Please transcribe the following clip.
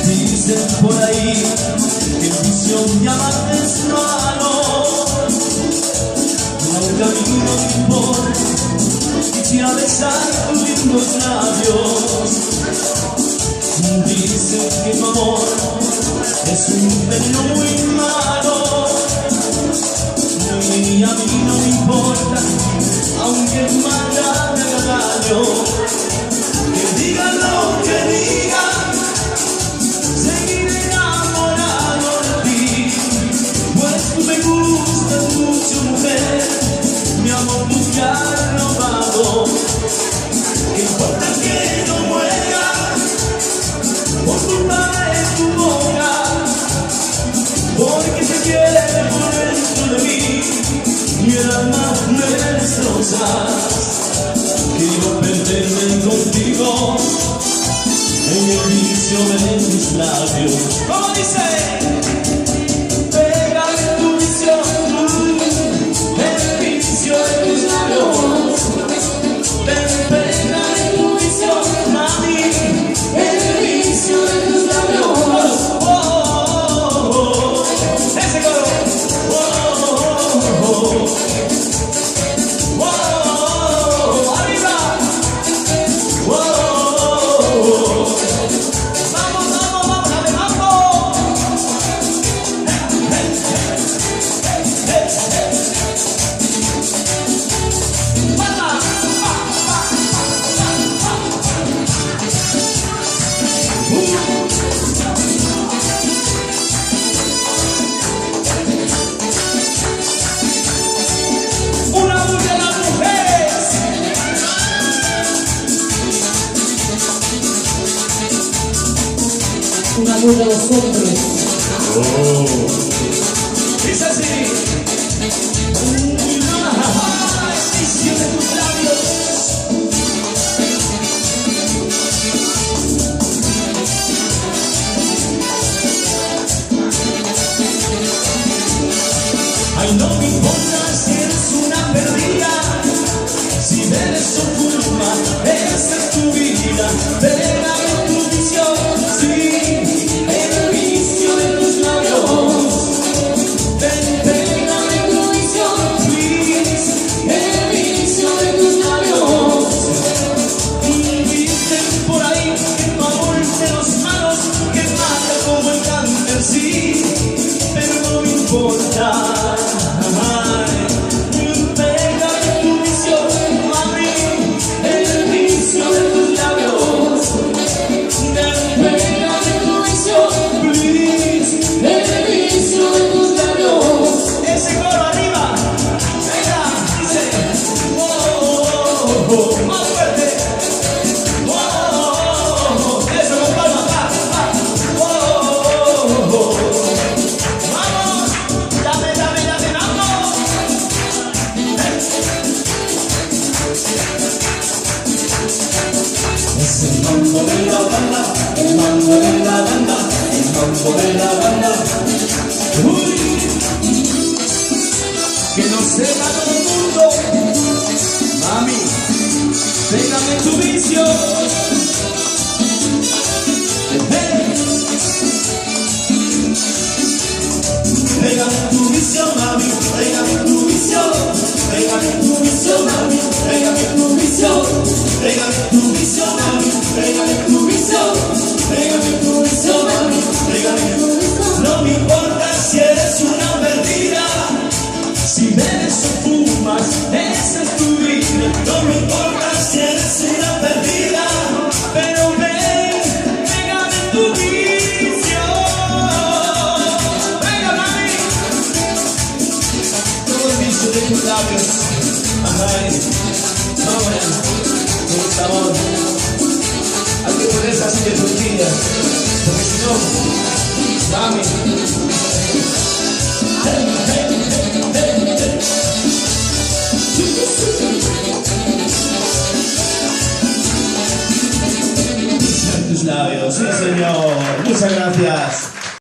Dicen por ahí que el vicio de amarte es malo. No camino por quisiera besar tus lindos labios. Dicen que tu amor es un veneno muy malo. Y a mí no me importa, aunque el mal me haga daño. Que digan lo que digan, seguiré enamorado de ti. Pues tú me gustas mucho, mujer, mi amor tú te has robado. ¿Qué importa que no muera por culpa de tu boca? Porque te quiero por dentro de mí y el alma me destrozas. Quiero perderme contigo en el vicio de tus labios. ¿Cómo dice? Pégame tu vicio, el vicio de tus labios. Pégame tu vicio, mami, el vicio de tus labios. Ese coro. Una luz de los hombres. Dice así. El vicio de tus labios. Ay, no me importa si eres una perdida, si eres tu culpa, esa es tu vida. Pégame tu visión, sí. Sí, pero no me importa. Pégame tu visión, mami, el vicio de tus labios. Pégame tu visión, please, el vicio de tus labios. Ese coro arriba, venga, dice, oh, más fuerte. Eso con palmas, va. Es el mambo de la banda, el mambo de la banda, el mambo de la banda. Uy, que no sepa todo el mundo. Mami, pégame tu vicio. Pégame tu vicio, mami, pégame tu vicio. Pégame tu vicio, mami, pégame tu vicio. Pégame tu vicio, mami, pégame tu vicio. Pégame tu vicio, mami, pégame tu vicio. No me importa si eres una perdida, si bebes o fumas, esa es tu vida. No me importa si eres una perdida, pero ven, pégame tu vicio. Venga, mami. Todo el vicio de tus labios. Ay, no, con sabor. Hay que ponerse así de tortilla, porque si no, mami. Tus labios, sí señor, muchas gracias.